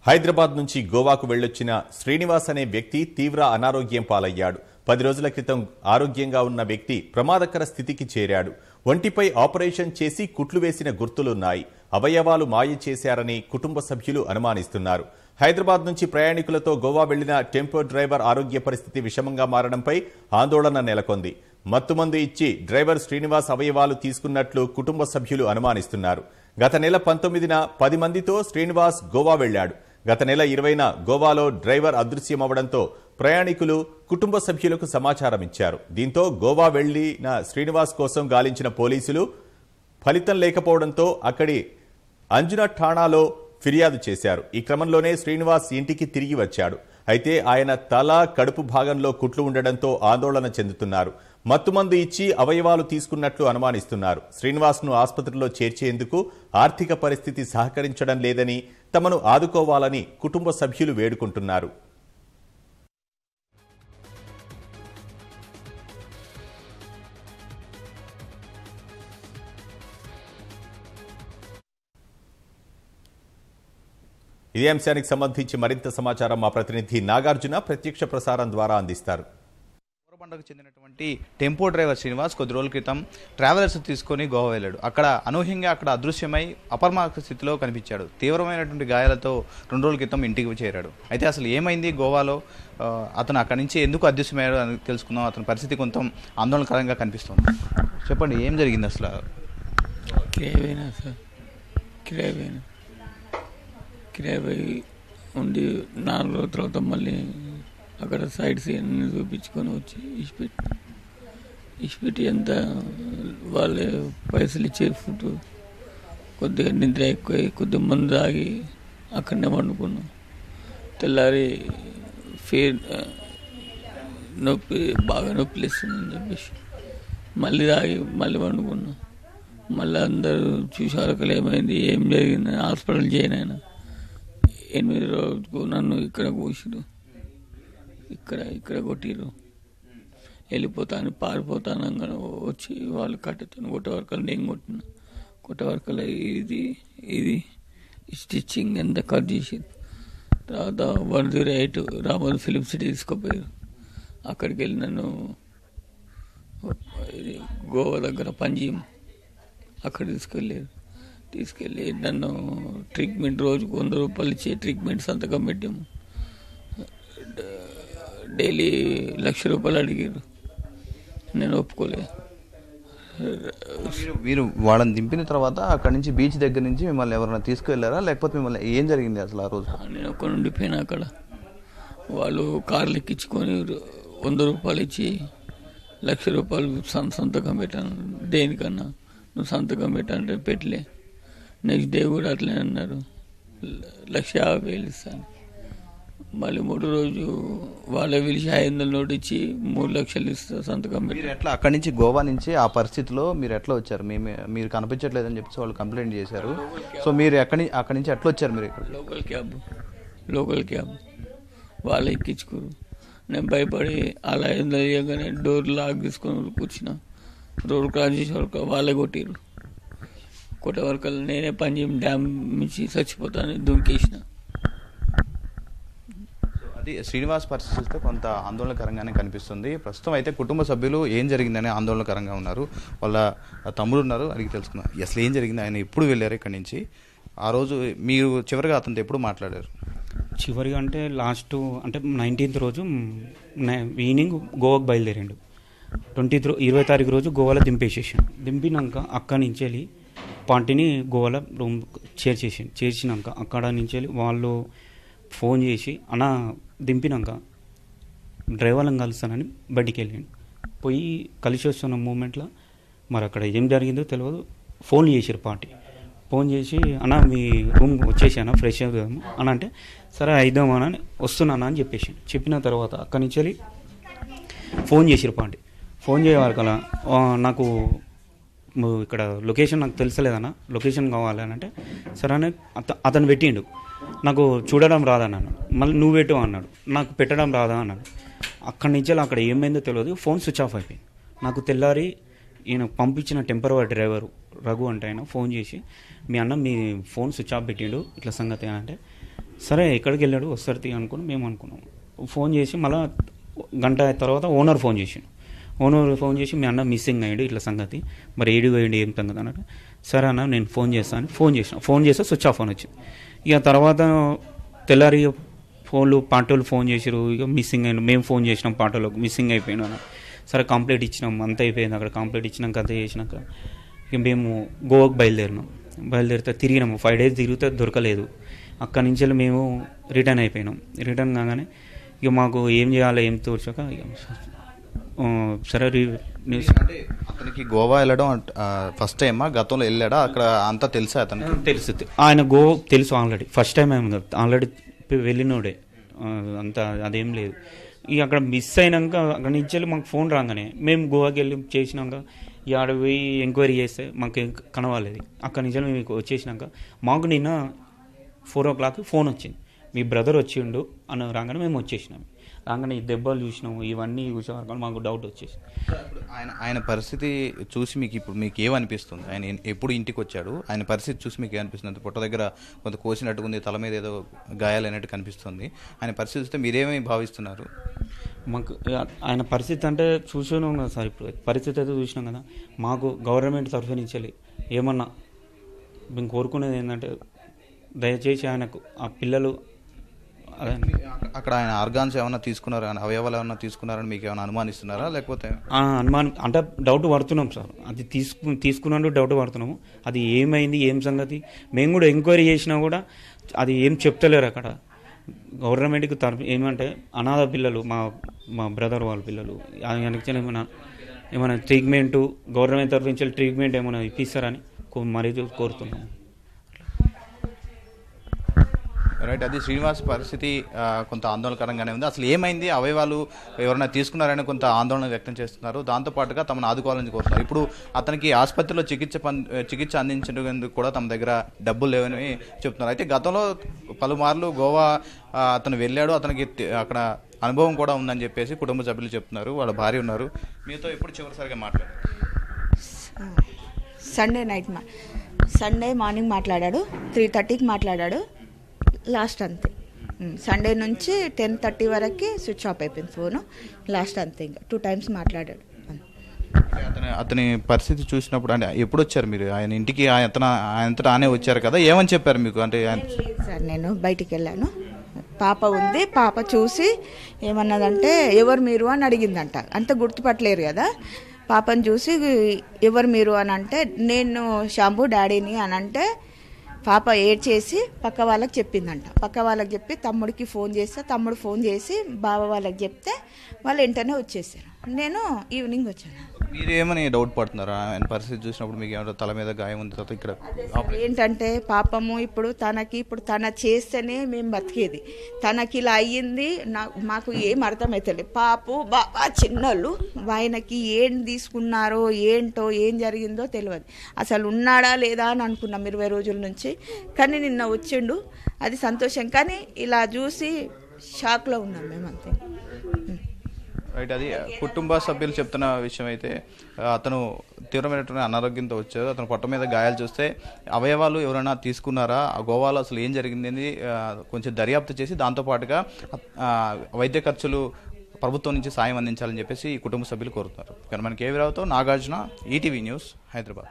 హైదరాబాద్ నుంచి గోవాకు వెళ్లొచ్చిన శ్రీనివాస్ అనే వ్యక్తి తీవ్ర అనారోగ్యం పాలయ్యాడు. 10 రోజుల క్రితం ఆరోగ్యంగా ఉన్న వ్యక్తి ప్రమాదకర స్థితికి చేరాడు. ఒంటిపై ఆపరేషన్ చేసి కుట్లు వేసిన గుర్తులున్నాయి. అవయవాలు మాయ చేశారని కుటుంబ సభ్యులు అనుమానిస్తున్నారు. హైదరాబాద్ నుంచి ప్రయాణికులతో గోవా వెళ్లిన టెంపో డ్రైవర్ ఆరోగ్య పరిస్థితి విషమంగా మారడంపై ఆందోళన నెలకొంది. మత్తుమందు ఇచ్చి డ్రైవర్ శ్రీనివాస్ అవయవాలు తీసుకున్నట్లు కుటుంబ సభ్యులు అనుమానిస్తున్నారు. గత నెల 19న 10 మందితో శ్రీనివాస్ గోవా వెళ్లాడు. గత నెల 20న గోవాలో డ్రైవర్ అదృశ్యమవడంతో ప్రయాణికులు కుటుంబ సభ్యులకు సమాచారం ఇచ్చారు. దీంతో గోవా వెళ్లిన శ్రీనివాస్ కోసం గాలించిన పోలీసులు ఫలితం లేకపోవడంతో అక్కడి అంజునా ఠాణాలో ఫిర్యాదు చేశారు. ఈ క్రమంలోనే శ్రీనివాస్ ఇంటికి తిరిగి వచ్చాడు. అయితే ఆయన తల, కడుపు భాగంలో కుట్లు ఉండడంతో ఆందోళన చెందుతున్నారు. మత్తుమందు ఇచ్చి అవయవాలు తీసుకున్నట్లు అనుమానిస్తున్నారు. శ్రీనివాస్ను ఆసుపత్రిలో చేర్చేందుకు ఆర్థిక పరిస్థితి సహకరించడం లేదని, తమను ఆదుకోవాలని కుటుంబ సభ్యులు వేడుకుంటున్నారు. ఇదే అంశానికి సంబంధించి మరింత సమాచారం మా ప్రతినిధి నాగార్జున ప్రత్యక్ష ప్రసారం ద్వారా అందిస్తారు. కోరబండకు చెందినటువంటి టెంపో డ్రైవర్ శ్రీనివాస్ కొద్ది రోజుల క్రితం ట్రావెలర్స్ తీసుకొని గోవా వెళ్ళాడు. అక్కడ అనూహ్యంగా అదృశ్యమై అపర్మార్గ స్థితిలో కనిపించాడు. తీవ్రమైనటువంటి గాయాలతో 2 రోజుల క్రితం ఇంటికి చేరాడు. అయితే అసలు ఏమైంది గోవాలో, అతను అక్కడి నుంచి ఎందుకు అదృశ్యమయ్యాడు అని తెలుసుకుందాం. అతని పరిస్థితి కొంత ఆందోళనకరంగా కనిపిస్తుంది. చెప్పండి, ఏం జరిగింది అసలు? కిరాయి ఉండి 4 రోజుల తర్వాత మళ్ళీ అక్కడ సైడ్ సీన్ చూపించుకొని వచ్చి ఇచ్చిపెట్టి ఎంత వాళ్ళే పైసలు ఇచ్చే ఫుడ్ కొద్దిగా నిద్ర ఎక్కువ కొద్దిగా మందు తాగి అక్కడనే వండుకున్నాం. తెల్లారి బాగా నొప్పి లేస్తుందని చెప్పేసి మళ్ళీ తాగి మళ్ళీ వండుకున్నాం. మళ్ళీ అందరూ చూసారు ఏమైంది, ఏం జరిగింది, హాస్పిటల్ చేయను. ఆయన 8 రోజులకు నన్ను ఇక్కడ కూర్చురు, ఇక్కడ కొట్టిరు. వెళ్ళిపోతాను పారిపోతాను వచ్చి వాళ్ళు కట్టుతాను కొట్టవర్కలు నేను కొట్టవర్కలు ఇది స్టిచ్చింగ్ ఎంత కట్ చేసి తర్వాత 108 రామోజీ ఫిలిం సిటీ తీసుకుపోయారు. అక్కడికి వెళ్ళి నన్ను గోవా దగ్గర పంజీం అక్కడ తీసుకెళ్ళి నన్ను ట్రీట్మెంట్ రోజుకు 100 రూపాయలు ఇచ్చే ట్రీట్మెంట్ సంతకం పెట్టాము. డైలీ 1,00,000 రూపాయలు అడిగారు, నేను ఒప్పుకోలేదు. మీరు వాళ్ళని దింపిన తర్వాత అక్కడ నుంచి బీచ్ దగ్గర నుంచి మిమ్మల్ని ఎవరైనా తీసుకువెళ్ళారా, లేకపోతే మిమ్మల్ని ఏం జరిగింది అసలు ఆ రోజు? నేను ఒక్కడ ఉండిపోయినా. అక్కడ వాళ్ళు కార్లు ఎక్కించుకొని 100 రూపాయలు ఇచ్చి 1,00,000 రూపాయలు సంతకం పెట్టాను. దేనికన్నా నువ్వు సంతకం పెట్టాలంటే పెట్టలే. నెక్స్ట్ డే కూడా అట్లనే అన్నారు, 1,50,000 ఇస్తాను. మళ్ళీ 3 రోజు వాళ్ళే పిలిచి 500 నోటు ఇచ్చి 3 లక్షలు ఇస్తా సంతకం పెట్టి. మీరు ఎట్లా అక్కడి నుంచి గోవా నుంచి ఆ పరిస్థితిలో మీరు ఎట్లా వచ్చారు? మీరు కనిపించట్లేదని చెప్పేసి వాళ్ళు కంప్లైంట్ చేశారు. సో మీరు అక్కడి నుంచి ఎట్లా వచ్చారు? మీరు ఇక్కడ లోకల్ క్యాబ్ వాళ్ళు ఎక్కించుకోరు. నేను భయపడి అలా 500 ఇవ్వగానే డోర్ లాక్ తీసుకొని కూర్చున్నా. రోడ్ క్రాస్ చేసే వరకు వాళ్ళే కొట్టిరు. కొట్టే వరకు నేనే పంజీం డ్యామ్ నుంచి చచ్చిపోతానని దుంకేసిన. అది శ్రీనివాస్ పరిస్థితితో కొంత ఆందోళనకరంగానే కనిపిస్తుంది. ప్రస్తుతం అయితే కుటుంబ సభ్యులు ఏం జరిగిందని ఆందోళనకరంగా ఉన్నారు. వాళ్ళ తమ్ముడు ఉన్నారు, అడిగి తెలుసుకున్నారు అసలు ఏం జరిగింది, ఆయన ఎప్పుడు వెళ్ళారు ఇక్కడి నుంచి, ఆ రోజు మీరు చివరిగా అతనితో ఎప్పుడు మాట్లాడారు? చివరిగా అంటే లాస్ట్ 19th రోజు ఈవినింగ్ గోవాకు బయలుదేరిండు. 20 తారీఖు రోజు గోవాలో దింపేసేసాను. దింపినాక అక్కడి నుంచి వెళ్ళి పార్టీని గోవాలో రూమ్ చేర్చినాక అక్కడ నుంచి వెళ్ళి వాళ్ళు ఫోన్ చేసి అన్న దింపినాక డ్రైవర్లను కలుస్తానని బయటికి వెళ్ళాను. పోయి కలిసి వస్తున్న మూమెంట్లో మరి అక్కడ ఏం జరిగిందో తెలియదు. ఫోన్ చేశారు పార్టీ. ఫోన్ చేసి అన్న మీ రూమ్ వచ్చేసాను ఫ్రెష్ అవుదాము అని అంటే సరే అయిద్దామని వస్తున్నాను అని చెప్పిన తర్వాత అక్కడి నుంచి వెళ్ళి ఫోన్ చేసారు పార్టీ. ఫోన్ చేయవారికల్లా నాకు ఇక్కడ లొకేషన్ నాకు తెలుసలేదన్న, లొకేషన్ కావాలి అని అంటే సరే అని అతను పెట్టిండు. నాకు చూడడం రాదన్నాను. మళ్ళీ నువ్వు పెట్టు అన్నాడు. నాకు పెట్టడం రాదా అన్నాడు. అక్కడి నుంచి అక్కడ ఏమైందో తెలియదు, ఫోన్ స్విచ్ ఆఫ్ అయిపోయింది. నాకు తెల్లారి ఈయన పంపించిన టెంపరరీ డ్రైవరు రఘు అంటే ఆయన ఫోన్ చేసి మీ అన్న మీ ఫోన్ స్విచ్ ఆఫ్ పెట్టిండు ఇట్లా సంగతి అని అంటే సరే ఎక్కడికి వెళ్ళాడు వస్తారు అనుకుని మేము అనుకున్నాం. ఫోన్ చేసి మళ్ళీ గంట తర్వాత ఓనర్ ఫోన్ చేసిండు. ఓనర్ ఫోన్ చేసి మీ అన్న మిస్సింగ్ అయ్యాడు ఇట్లా సంగతి, మరి ఏడు పోయింది ఏం సంగతి అన్నట్టు. సరే అన్న నేను ఫోన్ చేస్తాను ఫోన్ చేస్తే స్విచ్ ఆఫ్ అని వచ్చింది. ఇక తర్వాత తెల్లారి ఫోన్లు పాటోళ్ళు ఫోన్ చేసారు, ఇక మిస్సింగ్ అయ్యాడు. మేము ఫోన్ చేసినాం పాటోళ్ళకు, మిస్సింగ్ అయిపోయాడు అన్న. సరే కంప్లైంట్ ఇచ్చినాం, అంత అయిపోయింది. అక్కడ కంప్లైంట్ ఇచ్చినాక అంతా చేసినాక ఇక మేము గోవాకు బయలుదేరితే తిరిగినాము. 5 days తిరిగితే దొరకలేదు. అక్కడి నుంచి మేము రిటర్న్ అయిపోయినాం. రిటర్న్ కాగానే ఇక మాకు ఏం చేయాలో ఏం తోచాక ఇక సరే అంటే అతనికి గోవా వెళ్ళడం ఫస్ట్ టైమా, గతంలో వెళ్ళాడా, అక్కడ అంతా తెలుసా అతనికి? తెలుస్తుంది, ఆయన గోవా తెలుసు ఆల్రెడీ, ఫస్ట్ టైం ఏమి కాదు, ఆల్రెడీ వెళ్ళినోడే, అంతా అదేం లేదు. ఇక అక్కడ మిస్ అయినాక అక్కడి నుంచి వెళ్ళి మాకు ఫోన్ రాగానే మేము గోవాకి వెళ్ళి చేసినాక ఇక ఆడ పోయి ఎంక్వైరీ చేస్తే మాకు కనవాలేదు. అక్కడి నుంచి మేము వచ్చేసినాక మాకు నిన్న 4 o'clock ఫోన్ వచ్చింది, మీ బ్రదర్ వచ్చిండు అని రాగానే మేము వచ్చేసినాము. రాగానే ఈ దెబ్బలు చూసినాము, ఇవన్నీ చూసేవారు మాకు డౌట్ వచ్చేసి. ఆయన పరిస్థితి చూసి మీకు ఏమనిపిస్తుంది? ఆయన ఎప్పుడు ఇంటికి వచ్చాడు, ఆయన పరిస్థితి చూసి మీకు ఏమనిపిస్తుంది? పొట్ట దగ్గర కొంత కోసినట్టుగా, తల మీద ఏదో గాయాలైనట్టు కనిపిస్తుంది. ఆయన పరిస్థితి చూస్తే మీరేమీ భావిస్తున్నారు? మాకు ఆయన పరిస్థితి అంటే చూసినాం కదా సార్, ఇప్పుడు పరిస్థితి అయితే చూసినాం కదా. మాకు గవర్నమెంట్ తరఫు నుంచి ఏమన్నా మేము కోరుకునేది ఏంటంటే దయచేసి ఆయనకు ఆ పిల్లలు అక్కడ ఆయన ఆర్గాన్స్ ఏమైనా తీసుకున్నారా, అవయవాలు ఏమైనా తీసుకున్నారని మీకు ఏమైనా అనుమానిస్తున్నారా? లేకపోతే అనుమానం అంటే డౌట్ పడుతున్నాం సార్, అది తీసుకున్నట్టు డౌట్ పడుతున్నాము. అది ఏమైంది ఏం సంగతి మేము కూడా ఎంక్వైరీ చేసినా కూడా అది ఏం చెప్తలేరు అక్కడ. గవర్నమెంట్కి తరఫు ఏమంటే అనాథ పిల్లలు, మా బ్రదర్ వాళ్ళ పిల్లలు, ఆయనకి ఏమైనా ట్రీట్మెంట్ గవర్నమెంట్ తరఫు నుంచి ట్రీట్మెంట్ ఏమైనా ఇప్పిస్తారని మరీ కోరుతున్నాము. రైట్, అది శ్రీనివాస్ పరిస్థితి కొంత ఆందోళనకరంగానే ఉంది. అసలు ఏమైంది, అవయవాలు ఎవరైనా తీసుకున్నారని కొంత ఆందోళన వ్యక్తం చేస్తున్నారు. దాంతోపాటుగా తమను ఆదుకోవాలని కోరుతున్నారు. ఇప్పుడు అతనికి ఆసుపత్రిలో చికిత్స అందించేందుకు కూడా తమ దగ్గర డబ్బులు లేవని చెప్తున్నారు. అయితే గతంలో పలుమార్లు గోవా అతను వెళ్ళాడు, అతనికి అక్కడ అనుభవం కూడా ఉందని చెప్పేసి కుటుంబ సభ్యులు చెప్తున్నారు. వాళ్ళ భార్య ఉన్నారు. మీతో ఎప్పుడు చివరిసారిగా మాట్లాడారు? సండే మార్నింగ్ మాట్లాడాడు, 3:30కి మాట్లాడాడు లాస్ట్, అంతే. సండే నుంచి 10:30 వరకు స్విచ్ ఆఫ్ అయిపోయింది ఫోను, లాస్ట్ అంతే. ఇంకా 2 times మాట్లాడాడు. అతని పరిస్థితి చూసినప్పుడు అంటే ఎప్పుడు వచ్చారు మీరు ఆయన ఇంటికి? ఆయనంతటా ఆనే వచ్చారు కదా, ఏమని చెప్పారు మీకు? అంటే సార్ నేను బయటికి వెళ్ళాను, పాప ఉంది, పాప చూసి ఏమన్నదంటే ఎవరు మీరు అని అడిగిందంట. అంత గుర్తుపట్టలేరు కదా, పాపను చూసి ఎవరు మీరు అని అంటే నేను శాంబు డాడీని అని అంటే పాప ఏడ్చేసి పక్క వాళ్ళకి చెప్పిందంట. పక్క వాళ్ళకి చెప్పి తమ్ముడికి ఫోన్ చేస్తే తమ్ముడు ఫోన్ చేసి బావ వాళ్ళకి చెప్తే వాళ్ళు వెంటనే వచ్చేసారు. నేను ఈవినింగ్ వచ్చాను. మీరు ఏమని డౌట్ పడుతున్నారా ఆయన పరిస్థితి చూసినప్పుడు? మీకు ఏమైనా తల మీద గాయం ఉంది తర్వాత ఇక్కడ ఏంటంటే పాపము ఇప్పుడు తన చేస్తేనే మేము బతికేది, తనకి ఇలా అయ్యింది. మాకు ఏం అర్థమవుతలేదు. పాపు బాబా చిన్నోళ్ళు, ఆయనకి ఏం తీసుకున్నారో ఏంటో ఏం జరిగిందో తెలియదు. అసలు ఉన్నాడా లేదా అని అనుకున్నాం 20 రోజుల నుంచి, కానీ నిన్న వచ్చిండు, అది సంతోషం. కానీ ఇలా చూసి షాక్లో ఉన్నాం మేమంతే. రైట్, అది కుటుంబ సభ్యులు చెప్తున్న విషయం. అయితే అతను తీవ్రమైనటువంటి అనారోగ్యంతో వచ్చారు. అతను పొట్ట మీద గాయాలు చూస్తే అవయవాలు ఎవరైనా తీసుకున్నారా, గోవాలో అసలు ఏం జరిగింది కొంచెం దర్యాప్తు చేసి దాంతోపాటుగా వైద్య ఖర్చులు ప్రభుత్వం నుంచి సాయం అందించాలని చెప్పేసి కుటుంబ సభ్యులు కోరుతున్నారు. కానీ మనకి కేవీరావుతో నాగార్జున, ఈటీవీ న్యూస్, హైదరాబాద్.